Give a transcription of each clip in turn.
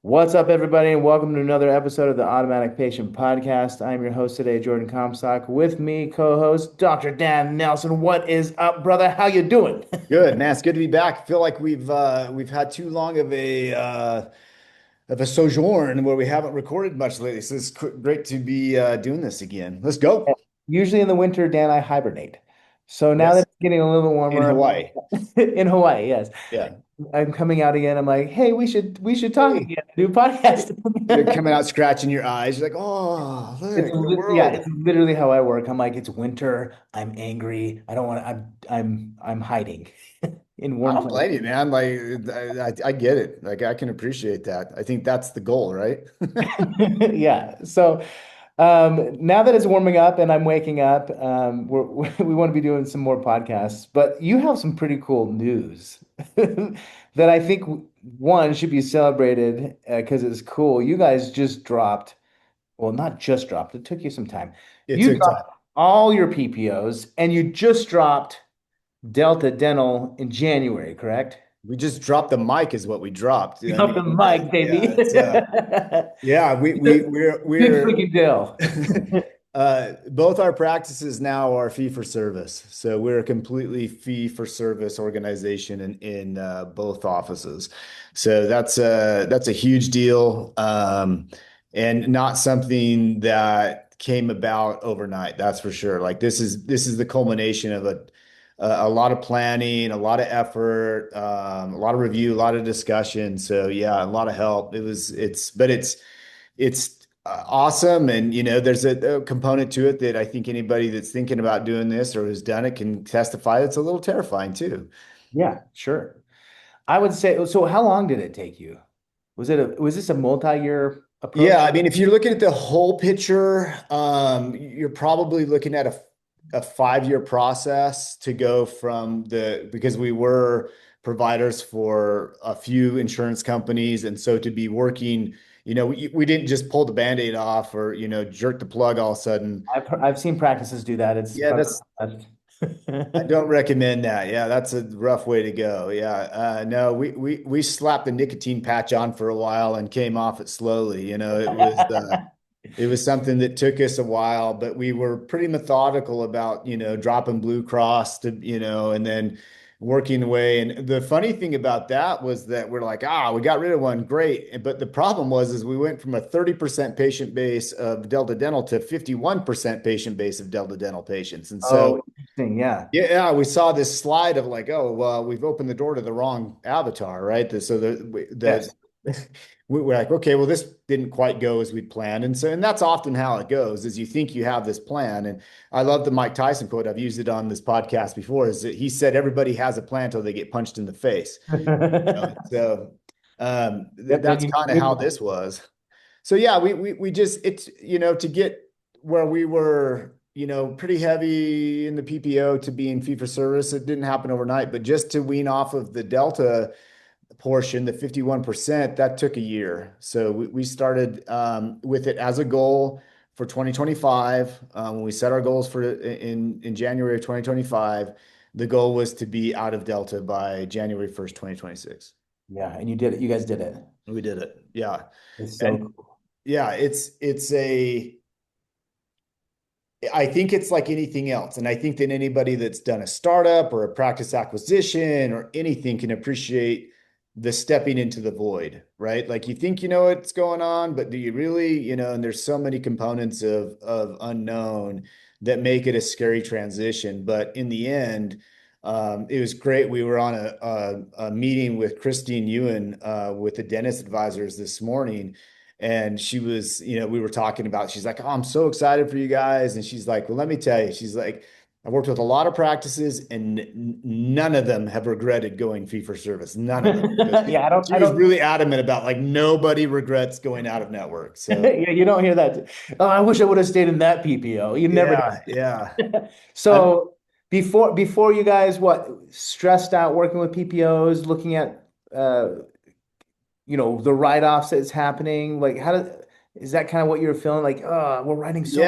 What's up, everybody, and welcome to another episode of the Automatic Patient Podcast. I'm your host today, Jordon Comstock. With me, co-host Dr. Dan Nelson. What is up, brother? How you doing? Good, man. It's good to be back. I feel like we've had too long of a sojourn where we haven't recorded much lately. So it's great to be doing this again. Let's go. Usually in the winter, Dan, I hibernate. So now that Yes, it's getting a little bit in warmer Hawaii. in Hawaii, yes, Yeah. I'm coming out again. I'm like, hey, we should talk Hey, again, do a podcast. they're coming out scratching your eyes. You're like, oh, look, the Yeah, world. it's literally how I work. I'm like, it's winter. I'm angry. I don't want to. I'm hiding in I warm don't places. blame you, man. Like, I get it. Like, I can appreciate that. I think that's the goal, right? Yeah. So now that it's warming up and I'm waking up, we want to be doing some more podcasts. But you have some pretty cool news that I think one should be celebrated because it's cool. You guys just dropped, well, not just dropped. It took you some time. It You took time. dropped all your PPOs and you just dropped Delta Dental in January, correct? We just dropped the mic, is what we dropped. I Drop the mean, mic, yeah, baby. yeah. Big We're freaking deal. both our practices now are fee for service. So we're a completely fee for service organization in both offices. So that's a huge deal, and not something that came about overnight. That's for sure. Like this is the culmination of a lot of planning, a lot of effort, a lot of review, a lot of discussion. So yeah, a lot of help. It's awesome. And, there's a component to it that I think anybody that's thinking about doing this or has done it can testify. It's a little terrifying too. Yeah, sure. I would say, so how long did it take you? Was this a multi-year Yeah, approach? I mean, if you're looking at the whole picture, you're probably looking at a 5-year process to go because we were providers for a few insurance companies. And so to be working, we didn't just pull the Band-Aid off or, jerk the plug all of a sudden. I've seen practices do that. It's Yeah, probably that's not I best. don't recommend that. Yeah, that's a rough way to go. Yeah. No, we slapped the nicotine patch on for a while and came off it slowly. It was something that took us a while, but we were pretty methodical about, dropping Blue Cross to, and then working away. And the funny thing about that was that we're like, we got rid of one, great. But the problem is we went from a 30% patient base of Delta Dental to 51% patient base of Delta Dental patients. And so Oh, interesting. Yeah. yeah, we saw this slide of like, oh, well, we've opened the door to the wrong avatar, right? So Yes. we were like, okay, well, this didn't quite go as we'd planned, and that's often how it goes. Is you think you have this plan, and I love the Mike Tyson quote. I've used it on this podcast before. Is that he said everybody has a plan until they get punched in the face. So Yep. And that's kind of how this was. So yeah, we just it's to get where we were pretty heavy in the PPO to being fee for service. It didn't happen overnight, but just to wean off of the Delta portion, the 51%, that took a year. So we started with it as a goal for 2025. When we set our goals for in January of 2025, the goal was to be out of Delta by January 1st, 2026. Yeah. And you did it. You guys did it. We did it. Yeah. It's so And cool. yeah, I think it's like anything else. And I think that anybody that's done a startup or a practice acquisition or anything can appreciate the stepping into the void, right? Like you think you know what's going on, but do you really, and there's so many components of unknown that make it a scary transition. But in the end, it was great. We were on a meeting with Christine Ewan with the dentist advisors this morning, and she was, we were talking about, she's like, oh, I'm so excited for you guys. And she's like, well, let me tell you, she's like, I worked with a lot of practices and none of them have regretted going fee for service. None of them. So Yeah. she I was don't, really adamant about like nobody regrets going out of network. So yeah, you don't hear that. Oh, I wish I would have stayed in that PPO. You never yeah, do. yeah. I, So before you guys, what, stressed out working with PPOs, looking at, uh, the write-offs that's happening, like is that kind of what you're feeling like, oh, we're writing so much.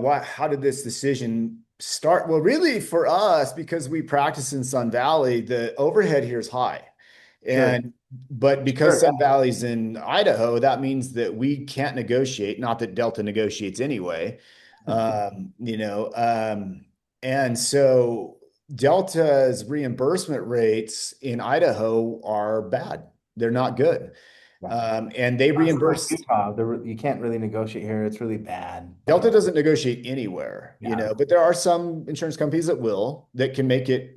yeah. How did this decision start? Well, really for us, because we practice in Sun Valley, the overhead here is high. Sure. And but because Sure. Sun Valley's in Idaho, that means that we can't negotiate, not that Delta negotiates anyway. You know, and so Delta's reimbursement rates in Idaho are bad. They're not good. Yeah. And they That's like reimburse. Utah. You can't really negotiate here. It's really bad. Delta doesn't negotiate anywhere, you Yeah. know, but there are some insurance companies that can make it,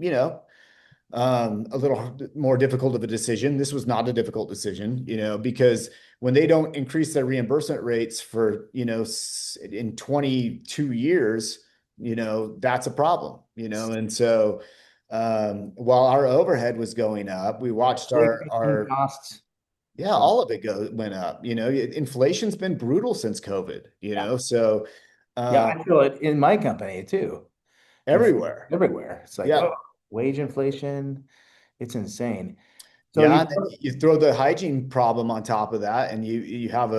a little more difficult of a decision. This was not a difficult decision, because when they don't increase their reimbursement rates for, in 22 years, that's a problem, and so while our overhead was going up, we watched Vacation our costs. yeah, Um, all of it went up. Inflation's been brutal since COVID, yeah. so Yeah, uh, I feel it in my company too. everywhere. Everywhere. It's like, Yeah. oh, wage inflation. It's insane. So Yeah, you, and then you throw the hygiene problem on top of that, and you have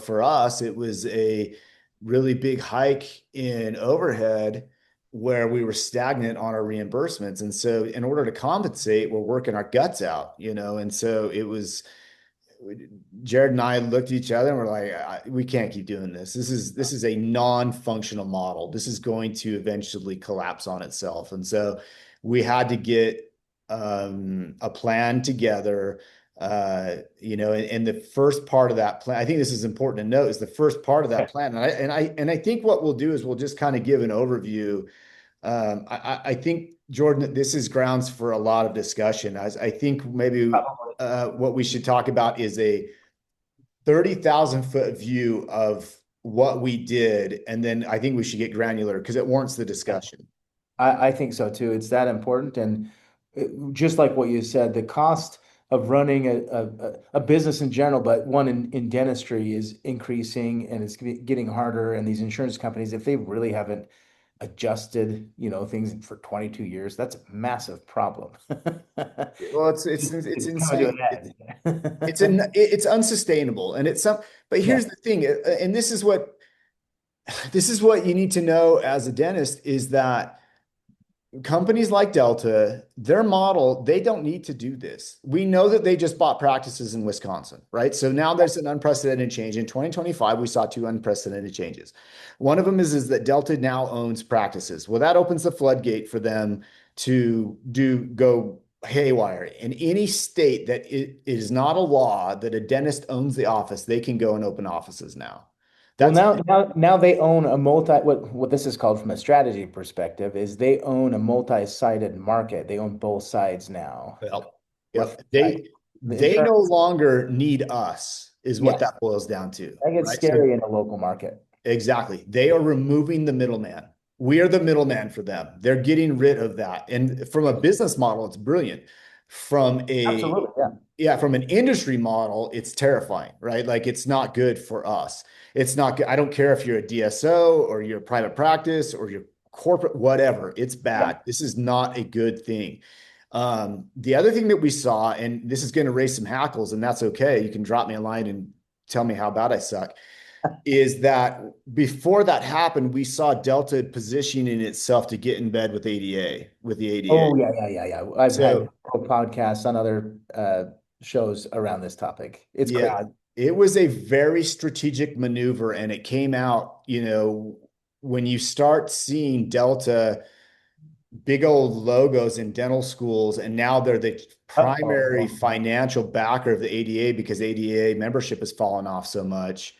for us, it was a really big hike in overhead where we were stagnant on our reimbursements. And so in order to compensate, we're working our guts out, and so it was Jared and I looked at each other and we're like, we can't keep doing this. This is a non-functional model. This is going to eventually collapse on itself. And so we had to get a plan together. And the first part of that plan, I think this is important to note, is the first part of that plan. And I think what we'll do is we'll just kind of give an overview. I think, Jordan, this is grounds for a lot of discussion. I think maybe what we should talk about is a 30,000-foot view of what we did. And then I think we should get granular because it warrants the discussion. I think so too. It's that important. And just like what you said, the cost of running a business in general, but one in dentistry is increasing and it's getting harder. And these insurance companies, if they really haven't adjusted, things for 22 years, that's a massive problem. Well, it's It's coming to insane. an end. It's unsustainable. And but Yeah. here's the thing, and this is what you need to know as a dentist is that companies like Delta, their model, they don't need to do this. We know that they just bought practices in Wisconsin, right? So now there's an unprecedented change. In 2025, we saw two unprecedented changes. One of them is that Delta now owns practices. Well, that opens the floodgate for them to go haywire. In any state that it is not a law that a dentist owns the office, they can go and open offices now. Well, That's now they own a what this is called from a strategy perspective is they own a multi-sided market. They own both sides now. Well, With yep. like the They no insurance, longer need us, is what yes, that boils down to, that gets right? So scary in the local market. exactly. They are removing the middleman. We are the middleman for them. They're getting rid of that. And from a business model, it's brilliant. From a Absolutely, yeah. Yeah, from an industry model, it's terrifying, right? Like it's not good for us. It's not good. I don't care if you're a DSO or you're a private practice or you're corporate, whatever. It's Yeah. bad. This is not a good thing. The other thing that we saw, and this is going to raise some hackles, and that's okay. You can drop me a line and tell me how bad I suck. Is that before that happened, we saw Delta positioning itself to get in bed with ADA, with the ADA. Oh, yeah, yeah, yeah, yeah. I've had So podcasts on other shows around this topic. It's yeah, crazy. it was a very strategic maneuver, and it came out, when you start seeing Delta big old logos in dental schools, and now they're the primary Uh-oh. financial backer of the ADA because ADA membership has fallen off so much.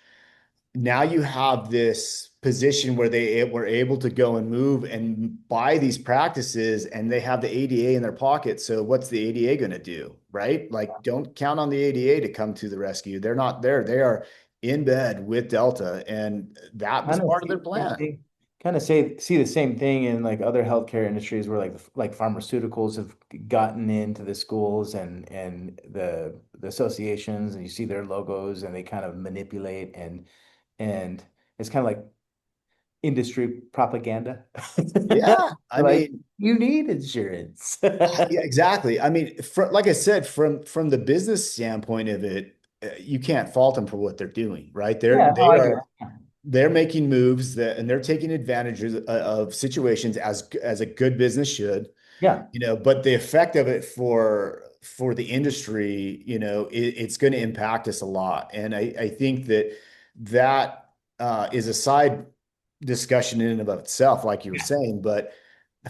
Now you have this position where they were able to go and move and buy these practices and they have the ADA in their pocket. So what's the ADA going to do? Right? Like, don't count on the ADA to come to the rescue. They're not there. They are in bed with Delta. And that was Kind of part of see their the same plan. thing. Kind of see the same thing in like other healthcare industries where like pharmaceuticals have gotten into the schools and the associations and you see their logos and they kind of manipulate and it's kind of like industry propaganda. Yeah. I Like mean, you need insurance. yeah, exactly. I mean, like I said, from the business standpoint of it, you can't fault them for what they're doing, right? Yeah, no, I get it. They're making moves and they're taking advantages of situations as a good business should, Yeah. but the effect of it for the industry, it's going to impact us a lot. And I think that is a side discussion in and of itself, like you were saying. But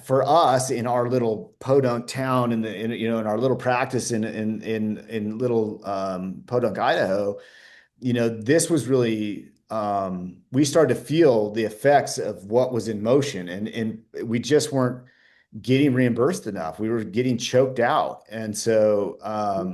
for us in our little podunk town in our little practice in little Podunk, Idaho, this was really we started to feel the effects of what was in motion, and we just weren't getting reimbursed enough. We were getting choked out. And so,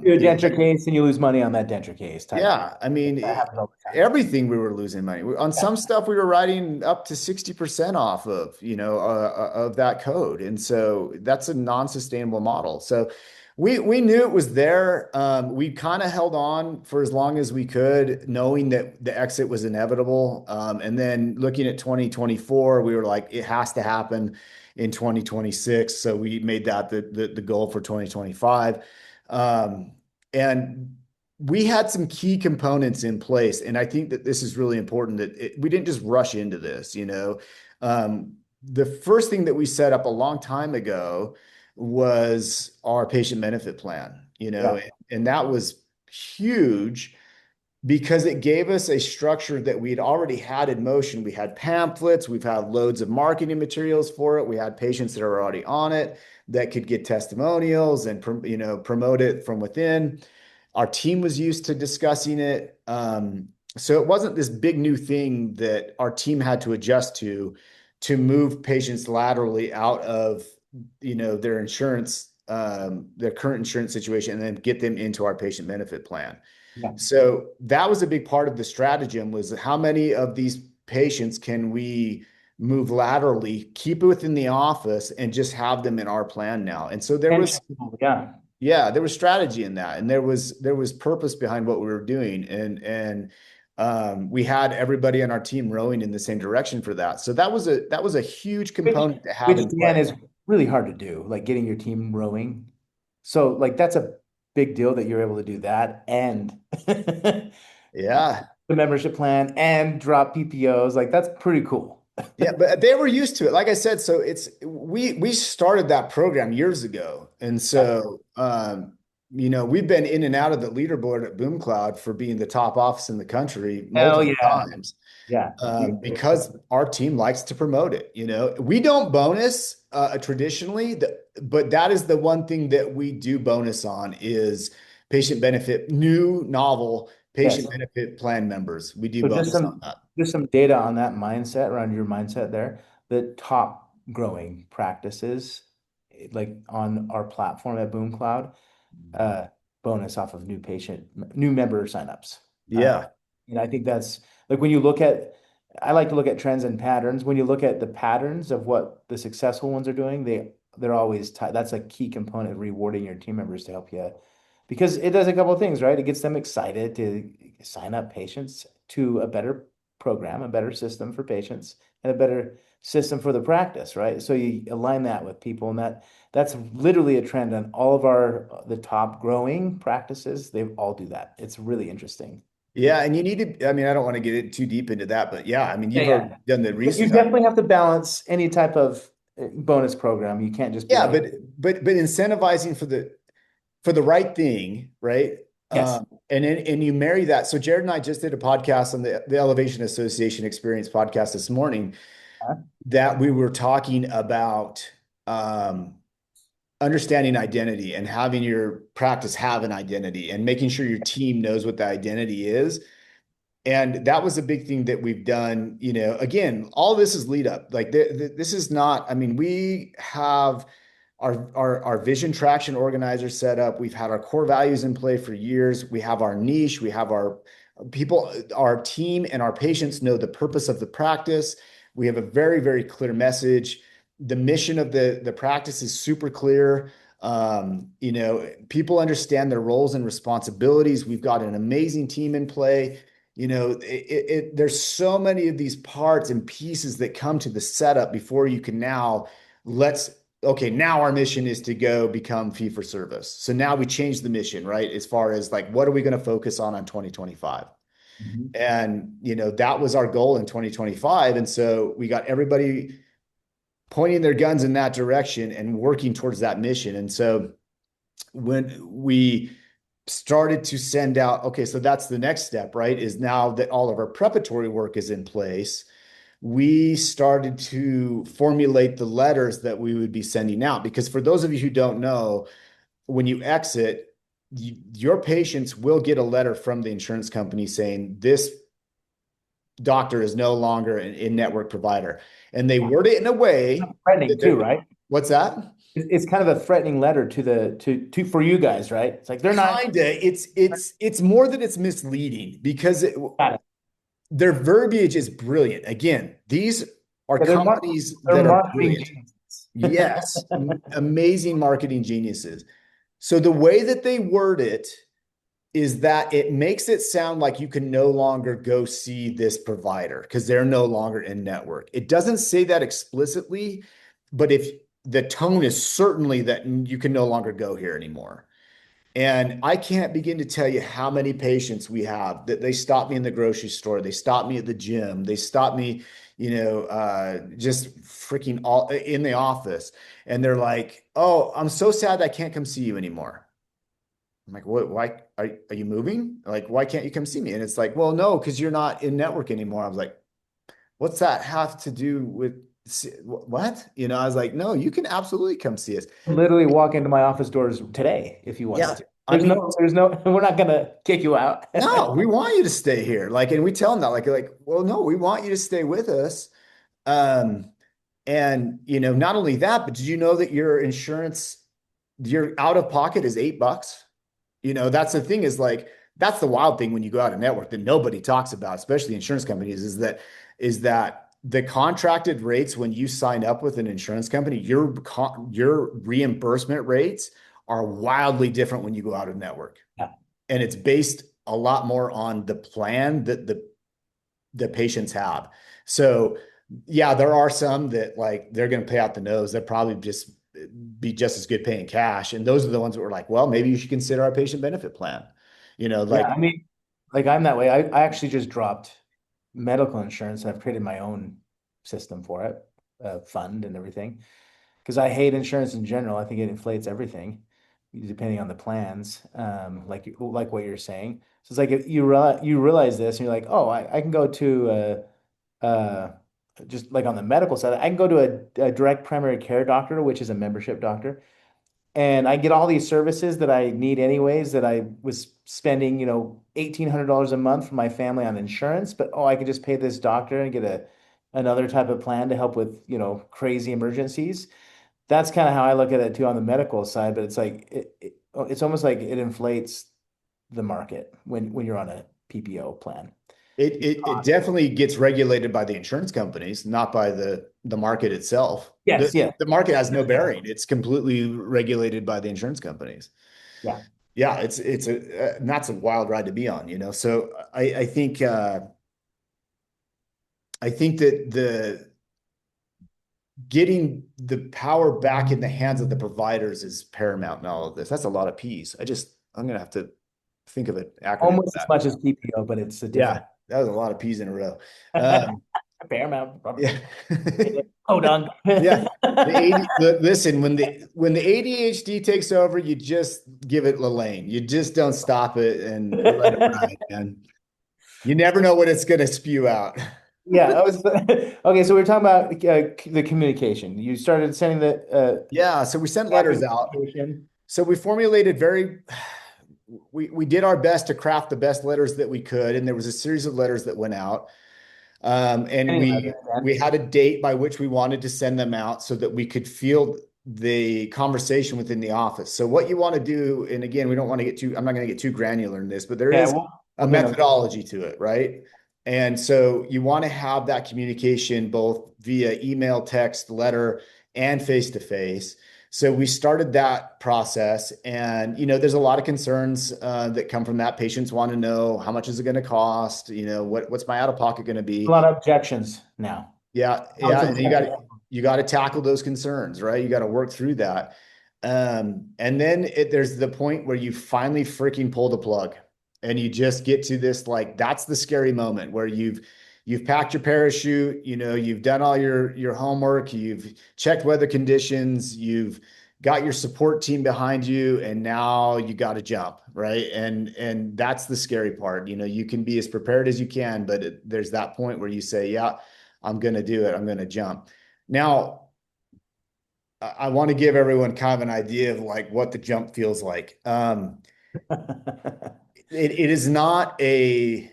You do a denture case and you lose money on that denture case type. yeah, I mean, That happens all the time. everything we were losing money. On Yeah. some stuff, we were writing up to 60% off of, of that code. And so that's a non-sustainable model. So we knew it was there. We kind of held on for as long as we could, knowing that the exit was inevitable. And then looking at 2024, we were like, it has to happen in 2026. So we made that the goal for 2025. And we had some key components in place. And I think that this is really important that we didn't just rush into this. The first thing that we set up a long time ago was our patient benefit plan, Yeah. and that was huge because it gave us a structure that we'd already had in motion. We had pamphlets, we've had loads of marketing materials for it. We had patients that are already on it that could get testimonials and promote it from within. Our team was used to discussing it. So it wasn't this big new thing that our team had to adjust to move patients laterally out of their insurance, their current insurance situation, and then get them into our patient benefit plan. Yeah. So that was a big part of the stratagem, was how many of these patients can we move laterally, keep it within the office, and just have them in our plan now. And so there was, Yeah. yeah, there was strategy in that, and there was purpose behind what we were doing, and we had everybody on our team rowing in the same direction for that. So that was a huge Which, component to have which in Dan play. is really hard to do, like getting your team rowing. So like that's a big deal that you're able to do that and the Yeah. membership plan and drop PPOs. Like that's pretty cool. Yeah, but they were used to it. Like I said, so we started that program years ago. And so we've been in and out of the leaderboard at Boom Cloud for being the top office in the country Hell multiple yeah. times. Yeah. Because our team likes to promote it. We don't bonus traditionally, but that is the one thing that we do bonus on is patient benefit, new novel Yes. patient benefit plan members. We do So bonus on that. just some data on that mindset around your mindset there. The top growing practices like on our platform at Boom Cloud, uh, bonus off of new member signups. Yeah. I think that's like when you look at, I like to look at trends and patterns. When you look at the patterns of what the successful ones are doing, they're always tied. That's a key component of rewarding your team members to help you because it does a couple of things, right? It gets them excited to sign up patients to a better program, a better system for patients, and a better system for the practice, right? So you align that with people, and that's literally a trend on all of the top growing practices. They all do that. It's really interesting. Yeah, and you need to, I mean, I don't want to get it too deep into that, but yeah, I mean, Yeah, you've already yeah. done the But you research. definitely have to balance any type of bonus program. You can't just be Yeah, like, but incentivizing for the right thing, right? yes, And you marry that. So Jared and I just did a podcast on the Elevation Association Experience podcast this morning huh? that we were talking about um, understanding identity and having your practice have an identity and making sure your team knows what the identity is. And that was a big thing that we've done. Again, all this is lead up. Like this is not, I mean, we have our vision traction organizer set up. We've had our core values in play for years. We have our niche. We have our people, our team and our patients know the purpose of the practice. We have a very, very clear message. The mission of the practice is super clear. People understand their roles and responsibilities. We've got an amazing team in play. There's so many of these parts and pieces that come to the setup before you can now okay, now our mission is to go become fee for service. So now we change the mission, right? As far as like, what are we going to focus on 2025? Mhm. And, that was our goal in 2025. And so we got everybody pointing their guns in that direction and working towards that mission. And so when we started to send out, okay, so that's the next step, right? Is now that all of our preparatory work is in place, we started to formulate the letters that we would be sending out. Because for those of you who don't know, when you exit, your patients will get a letter from the insurance company saying this doctor is no longer an in-network provider. And they word it in a way Threatening that too, they're, right? what's that? It's kind of a threatening letter to for you guys, right? It's like they're not. Kinda. It's more that it's misleading because their verbiage is brilliant. Again, these are Yeah, companies they're that are marketing brilliant. geniuses. Yes, amazing marketing geniuses. So the way that they word it is that it makes it sound like you can no longer go see this provider because they're no longer in network. It doesn't say that explicitly, but if the tone is certainly that you can no longer go here anymore. And I can't begin to tell you how many patients we have that they stop me in the grocery store, they stop me at the gym, they stop me, just freaking all in the office. And they're like, "Oh, I'm so sad I can't come see you anymore." I'm like, "What? Why are you moving? Like, why can't you come see me?" And it's like, "Well, no, because you're not in network anymore." I was like, "What's that have to do with what?" I was like, "No, you can absolutely come see us." Literally walk into my office doors today if you wanted Yeah. to. I mean, We're not gonna kick you out. no, we want you to stay here. Like, and we tell them that, well, no, we want you to stay with us. Um, and not only that, but did you know that your insurance, your out of pocket is $8? That's the thing is like, that's the wild thing when you go out of network that nobody talks about, especially insurance companies, is that the contracted rates when you sign up with an insurance company, your reimbursement rates are wildly different when you go out of network. Yeah. And it's based a lot more on the plan that the patients have. So yeah, there are some that like they're going to pay out the nose. They'll probably just be just as good paying cash. And those are the ones that were like, well, maybe you should consider our patient benefit plan. Yeah, Like I mean, like I'm that way. I actually just dropped medical insurance and I've created my own system for it, fund and everything. Because I hate insurance in general. I think it inflates everything, depending on the plans. Like what you're saying. So it's like if you realize this, and you're like, oh, I can go to just like on the medical side, I can go to a direct primary care doctor, which is a membership doctor, and I get all these services that I need anyways. That I was spending, $1,800 a month for my family on insurance, but I could just pay this doctor and get another type of plan to help with, crazy emergencies. That's kind of how I look at it too on the medical side, but it's like it's almost like it inflates the market when you're on a PPO plan. it definitely gets regulated by the insurance companies, not by the market itself. The Yes, yeah, the market has no bearing. It's completely regulated by the insurance companies. yeah. Yeah, it's a that's a wild ride to be on. So I think that the getting the power back in the hands of the providers is paramount in all of this. That's a lot of P's. I'm gonna have to think of an acronym for Almost as that. much as PPO, but it's a Yeah, different that was a lot of P's in a row. Um, Paramount. yeah. Oh, done. Yeah. Listen, when the ADHD takes over, you just give it a lane. You just don't stop it and let it ride, man. You never know what it's gonna spew out. Yeah, I was okay. So we are talking about the communication. You started sending the Yeah, so we sent letters out. communication. So we formulated we did our best to craft the best letters that we could, and there was a series of letters that went out. And Any we letter, man. we had a date by which we wanted to send them out so that we could field the conversation within the office. So what you want to do, and again, we don't want to I'm not going to get too granular in this, but there Yeah, is a we'll hit them. methodology to it, right? And so you want to have that communication both via email, text, letter, and face to face. So we started that process, and there's a lot of concerns that come from that. Patients want to know how much is it going to cost. What's my out of pocket going to A be? lot of objections now. Yeah, Lots yeah, of and you got to tackle those concerns, right? You got to work through that, and then there's the point where you finally freaking pull the plug, and you just get to this like that's the scary moment where you've packed your parachute, you've done all your homework, you've checked weather conditions, you've got your support team behind you, and now you got to jump, right? And that's the scary part. You can be as prepared as you can, but there's that point where you say, yeah, I'm going to do it. I'm going to jump. Now, I want to give everyone kind of an idea of like what the jump feels like. It is not a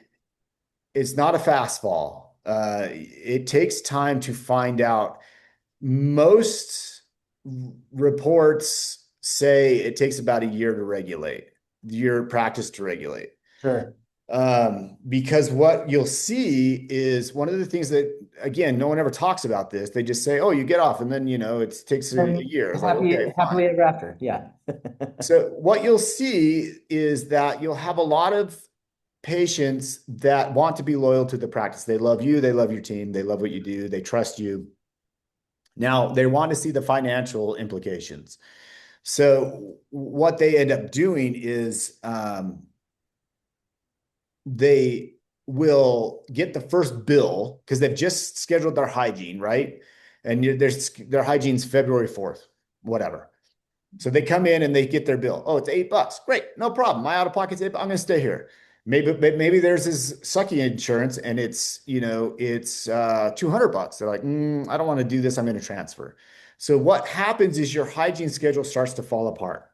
it's not a fast fall. It takes time to find out. Most reports say it takes about a year to regulate, your practice to regulate. Sure. Because what you'll see is one of the things that, again, no one ever talks about this. They just say, oh, you get off, and then, it takes a And year. It's like, okay, fine. happily ever after. Yeah. So what you'll see is that you'll have a lot of patients that want to be loyal to the practice. They love you, they love your team, they love what you do, they trust you. Now they want to see the financial implications. So what they end up doing is they will get the first bill because they've just scheduled their hygiene, right? And their hygiene's February 4th, whatever. So they come in and they get their bill. Oh, it's $8. Great, no problem. My out-of-pocket's $8. I'm going to stay here. Maybe there's this sucky insurance and it's $200. They're like, I don't want to do this. I'm going to transfer. So what happens is your hygiene schedule starts to fall apart.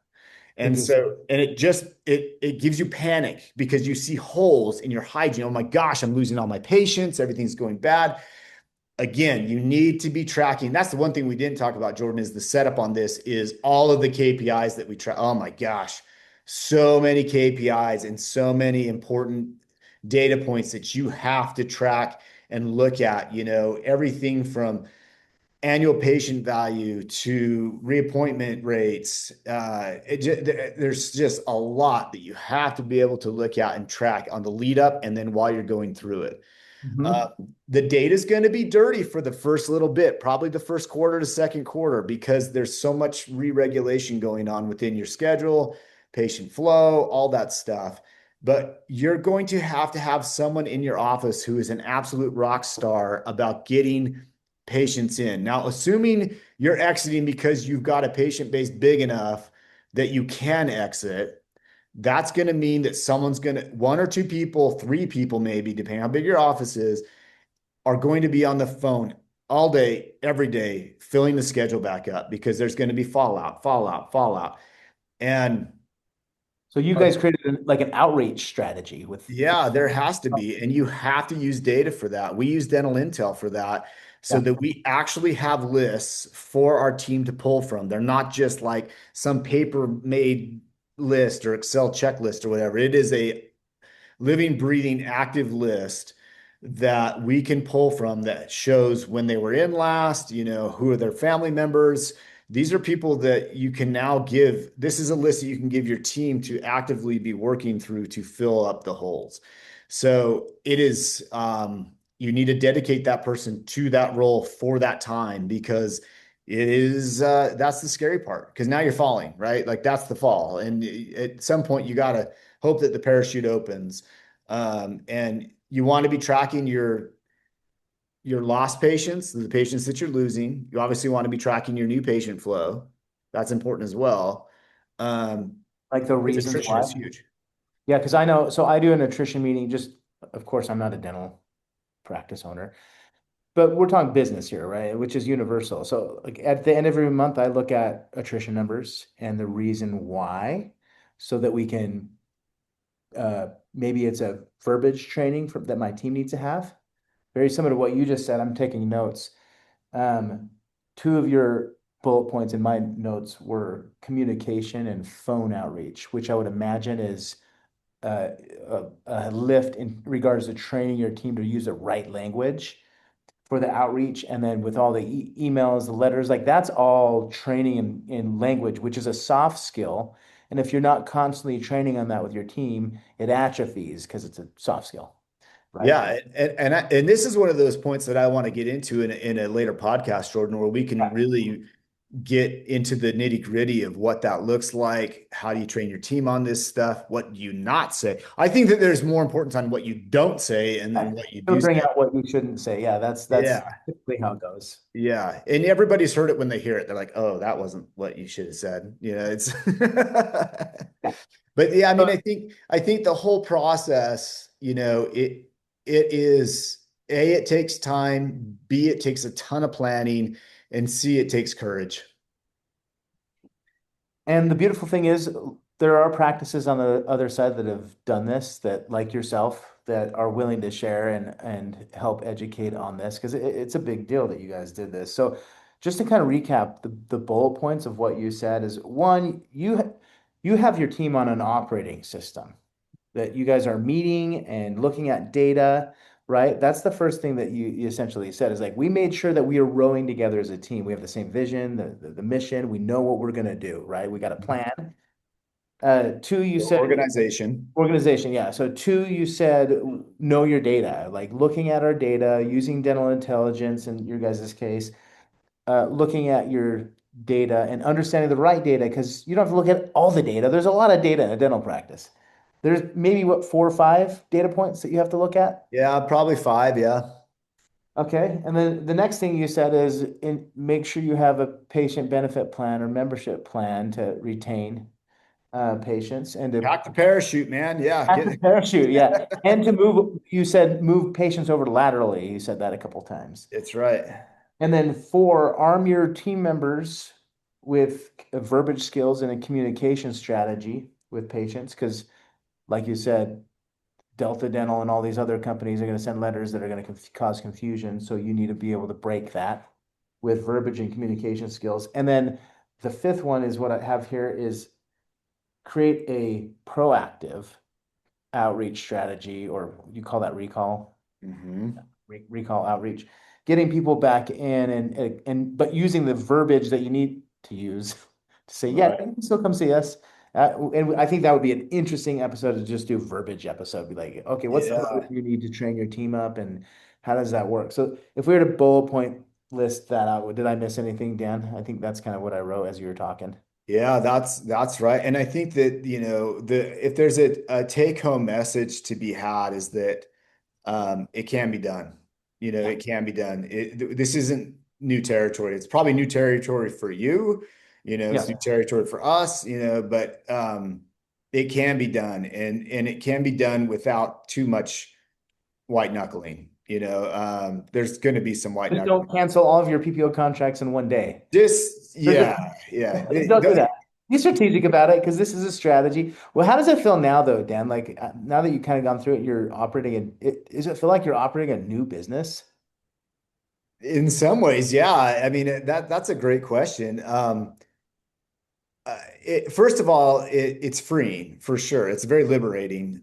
And Interesting. so, and it gives you panic because you see holes in your hygiene. Oh my gosh, I'm losing all my patients. Everything's going bad. Again, you need to be tracking. That's the one thing we didn't talk about, Jordan, is the setup on this is all of the KPIs that we track. Oh my gosh, so many KPIs and so many important data points that you have to track and look at, everything from annual patient value to reappointment rates. There's just a lot that you have to be able to look at and track on the lead up and then while you're going through it. Uh, Mhm. the data is going to be dirty for the first little bit, probably the first quarter to second quarter, because there's so much re-regulation going on within your schedule, patient flow, all that stuff. But you're going to have someone in your office who is an absolute rock star about getting patients in. Now, assuming you're exiting because you've got a patient base big enough that you can exit, that's going to mean that one or two people, three people, maybe, depending how big your office is, are going to be on the phone all day, every day, filling the schedule back up because there's going to be fallout, fallout, fallout. And So you guys created like an outreach strategy with yeah, there has to be. And you have to use data for that. We use dental intel for that so yeah. that we actually have lists for our team to pull from. They're not just like some paper made list or Excel checklist or whatever. It is a living, breathing, active list that we can pull from that shows when they were in last, who are their family members. These are people that you can now give. This is a list that you can give your team to actively be working through to fill up the holes. So it is, you need to dedicate that person to that role for that time because it is, that's the scary part because now you're falling, right? Like that's the fall. And at some point, you got to hope that the parachute opens. And you want to be tracking your lost patients, the patients that you're losing. You obviously want to be tracking your new patient flow. That's important as well. Um, Like the because reasons attrition why. is huge. Yeah, because I know, so I do an attrition meeting, just of course I'm not a dental practice owner, but we're talking business here, right? Which is universal. So like at the end of every month, I look at attrition numbers and the reason why so that we can maybe it's a verbiage training that my team needs to have. Very similar to what you just said. I'm taking notes. Um, two of your bullet points in my notes were communication and phone outreach, which I would imagine is uh, a lift in regards to training your team to use the right language for the outreach. And then with all the emails, the letters, like that's all training in language, which is a soft skill. And if you're not constantly training on that with your team, it atrophies because it's a soft skill, right? Yeah, and this is one of those points that I want to get into in a later podcast, Jordan, where we can really get into the nitty gritty of what that looks like. How do you train your team on this stuff? What do you not say? I think that there's more importance on what you don't say and then what you It'll do bring say. out what you shouldn't say. Yeah, that's Yeah. typically how it goes. Yeah. And everybody's heard it when they hear it. They're like, oh, that wasn't what you should have said. It's Yeah. but yeah, I mean, So- I think the whole process, it is A, it takes time, B, it takes a ton of planning, and C, it takes courage. And the beautiful thing is, there are practices on the other side that have done this, that like yourself, that are willing to share and help educate on this because it's a big deal that you guys did this. So, just to kind of recap the bullet points of what you said is one, you have your team on an operating system that you guys are meeting and looking at data, right? That's the first thing that you essentially said is like, we made sure that we are rowing together as a team. We have the same vision, the mission. We know what we're going to do, right? We got a plan. Two, you So said organization. organization. Yeah. So two, you said know your data, like looking at our data, using dental intelligence in your guys' case, looking at your data and understanding the right data because you don't have to look at all the data. There's a lot of data in a dental practice. There's maybe what, 4 or 5 data points that you have to look at. Yeah, probably five. Yeah. Okay. And then the next thing you said is make sure you have a patient benefit plan or membership plan to retain patients and to Pack the parachute, man. Yeah. pack the parachute. Yeah. And to move, you said move patients over laterally. You said that a couple times. It's right. And then four, arm your team members with verbiage skills and a communication strategy with patients. Because, like you said, Delta Dental and all these other companies are going to send letters that are going to cause confusion. So you need to be able to break that with verbiage and communication skills. And then the fifth one is what I have here is create a proactive outreach strategy, or you call that recall Hmm. recall outreach, getting people back in and but using the verbiage that you need to use to say, yeah, Right. you can still come see us. And I think that would be an interesting episode to just do verbiage episode. Be like, okay, what's the verbiage Yeah. you need to train your team up, and how does that work? So if we were to bullet point list that out, did I miss anything, Dan? I think that's kind of what I wrote as you were talking. Yeah, that's right. And I think that, if there's a take home message to be had is that it can be done. Yeah. It can be done. This isn't new territory. It's probably new territory for you. It's Yeah. new territory for us, but it can be done and it can be done without too much white knuckling. There's going to be some white Just knuckling. don't cancel all of your PPO contracts in one day. Just, Or yeah, yeah. don't do that. Be strategic about it because this is a strategy. Well, how does it feel now, though, Dan? Like now that you've kind of gone through it, you're operating does it feel like you're operating a new business? In some ways, yeah. I mean, that's a great question. First of all, it's freeing for sure. It's very liberating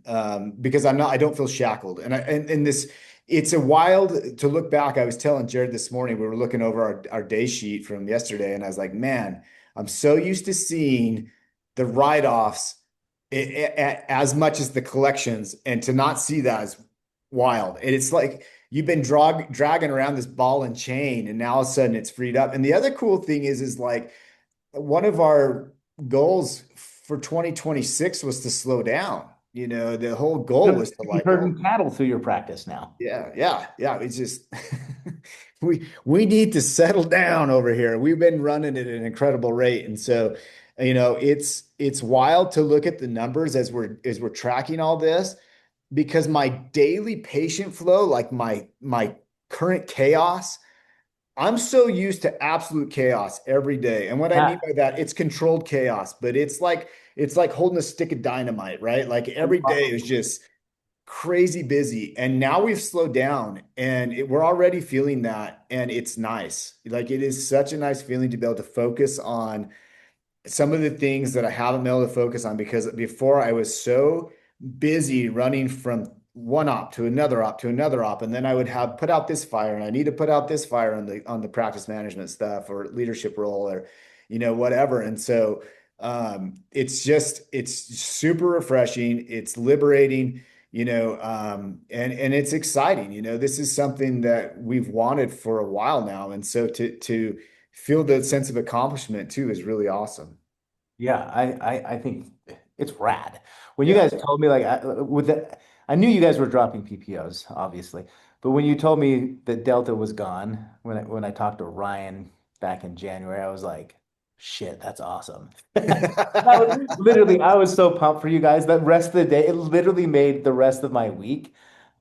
because I don't feel shackled. And this, it's a wild to look back. I was telling Jared this morning, we were looking over our day sheet from yesterday, and I was like, man, I'm so used to seeing the write-offs as much as the collections, and to not see that is wild. And it's like you've been dragging around this ball and chain, and now all of a sudden it's freed up. And the other cool thing is like one of our goals for 2026 was to slow down. The whole goal was to You're like, oh, herding cattle through your practice now. yeah, yeah, yeah. It's just we need to settle down over here. We've been running at an incredible rate. And so, it's wild to look at the numbers as we're tracking all this because my daily patient flow, like my current chaos, I'm so used to absolute chaos every day. And what I mean Yeah. by that, it's controlled chaos, but it's like holding a stick of dynamite, right? Like every day is just crazy busy. And now we've slowed down and we're already feeling that. And it's nice. Like it is such a nice feeling to be able to focus on some of the things that I haven't been able to focus on because before I was so busy running from one op to another op to another op, and then I would have put out this fire, and I need to put out this fire on the practice management stuff or leadership role or whatever. And so it's super refreshing, it's liberating, and it's exciting. This is something that we've wanted for a while now, and so to feel the sense of accomplishment too is really awesome. Yeah, I think it's rad. When you Yeah. guys told me like I knew you guys were dropping PPOs, obviously, but when you told me that Delta was gone, when I talked to Ryan back in January, I was like, shit, that's awesome. I was so pumped for you guys. That rest of the day, it literally made the rest of my week.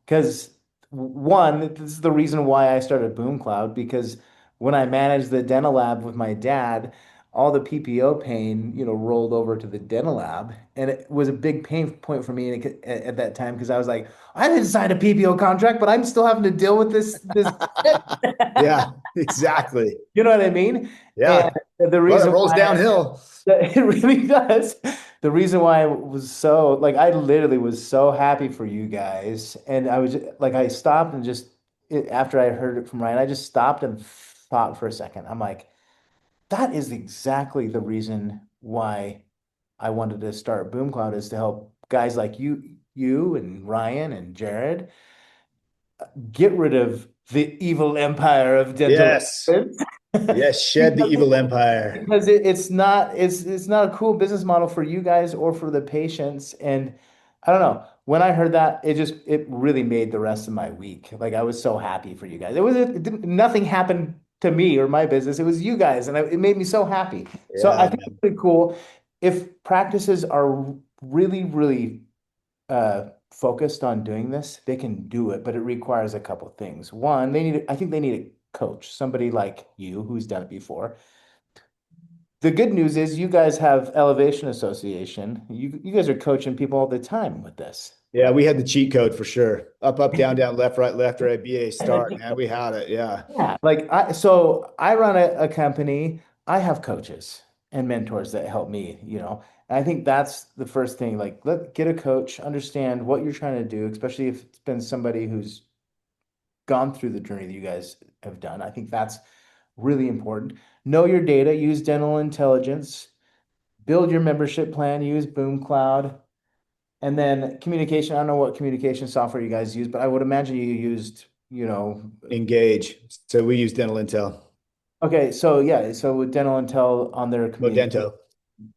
Because one, this is the reason why I started Boom Cloud, because when I managed the dental lab with my dad, all the PPO pain, rolled over to the dental lab. And it was a big pain point for me at that time because I was like, I didn't sign a PPO contract, but I'm still having to deal with this shit. Yeah, exactly. You know what I mean? And Yeah. the Well, it reason rolls why downhill. it really does. The reason why I was so like I literally was so happy for you guys, and I was like I stopped and after I heard it from Ryan, I just stopped and thought for a second. I'm like, that is exactly the reason why I wanted to start Boom Cloud is to help guys like you and Ryan and Jared get rid of the evil empire of dental Yes. assistants. Yes. Shed the Because evil empire. it's not a cool business model for you guys or for the patients. And I don't know. When I heard that, it really made the rest of my week. Like I was so happy for you guys. Nothing happened to me or my business. It was you guys, and it made me so happy. So I Yeah, think it's man. pretty cool if practices are really, really focused on doing this, they can do it, but it requires a couple of things. One, I think they need a coach, somebody like you who's done it before. The good news is you guys have Elevation Association. You guys are coaching people all the time with this, Yeah, we had the cheat code for sure. Up, up, down, down, left, right, BA start, right? man. We had it. Yeah. Yeah. So I run a company. I have coaches and mentors that help me. And I think that's the first thing. Like, get a coach, understand what you're trying to do, especially if it's been somebody who's gone through the journey that you guys have done. I think that's really important. Know your data, use dental intelligence, build your membership plan, use Boom Cloud, and then communication. I don't know what communication software you guys use, but I would imagine you used. Engage. So we use Dental Intel. Okay, so yeah, so with Dental Intel on their communication. Modento.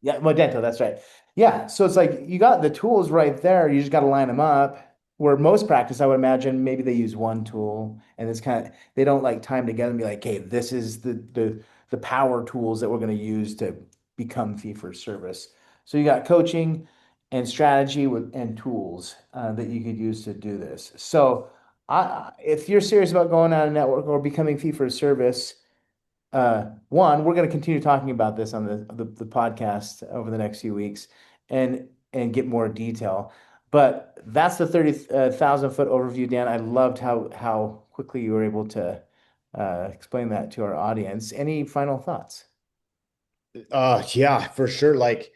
Yeah, Modento, that's right. Yeah, so it's like you got the tools right there. You just got to line them up. Where most practice, I would imagine, maybe they use one tool and it's kind of they don't like time together and be like, "Hey, this is the power tools that we're going to use to become fee for service." So you got coaching and strategy and tools that you could use to do this. So if you're serious about going on a network or becoming fee for service, one, we're going to continue talking about this on the podcast over the next few weeks and get more detail. But that's the 30,000 foot overview, Dan. I loved how quickly you were able to explain that to our audience. Any final thoughts? Yeah, for sure. Like,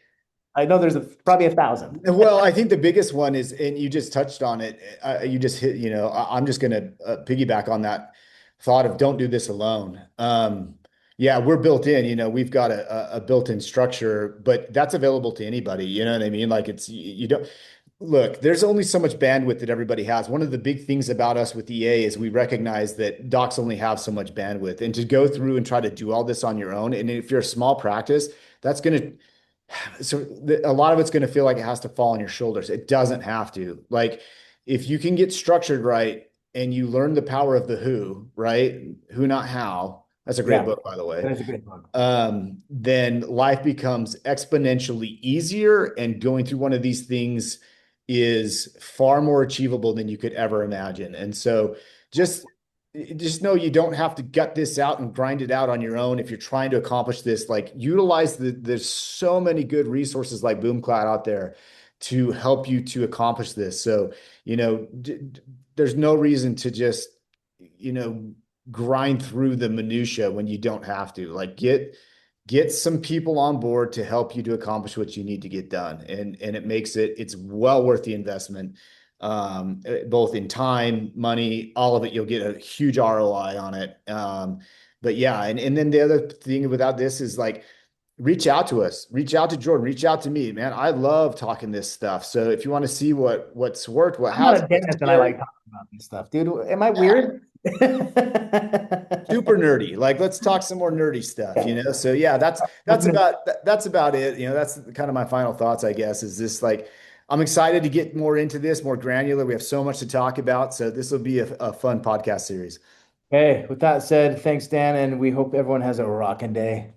I know there's probably 1,000. well, I think the biggest one is, and you just touched on it. You just hit, I'm just going to piggyback on that thought of don't do this alone. Yeah, we're built in, we've got a built-in structure, but that's available to anybody. You know what I mean? Like you don't look, there's only so much bandwidth that everybody has. One of the big things about us with EA is we recognize that docs only have so much bandwidth, and to go through and try to do all this on your own. And if you're a small practice, that's going to a lot of it's going to feel like it has to fall on your shoulders. It doesn't have to. Like if you can get structured right and you learn the power of the who, right? Who, not how. That's a great Yeah, book, by the way. that is a great book. Then life becomes exponentially easier, and going through one of these things is far more achievable than you could ever imagine. And so just just know you don't have to gut this out and grind it out on your own if you're trying to accomplish this. Like utilize there's so many good resources like BoomCloud out there to help you to accomplish this. So, there's no reason to just, you know, grind through the minutia when you don't have to. Like get some people on board to help you to accomplish what you need to get done. And it's well worth the investment, both in time, money, all of it. You'll get a huge ROI on it. But yeah, and then the other thing without this is like, reach out to us, reach out to Jordon, reach out to me, man. I love talking this stuff. So if you want to see what's worked, what I'm not hasn't, a what's dentist and I like scary, talking about this stuff, dude. Am I yeah, weird? Super nerdy. Like, let's talk some more nerdy stuff, So yeah, that's about it. That's kind of my final thoughts, I guess, is this like I'm excited to get more into this, more granular. We have so much to talk about. So this will be a fun podcast series. Hey, with that said, thanks, Dan, and we hope everyone has a rocking day.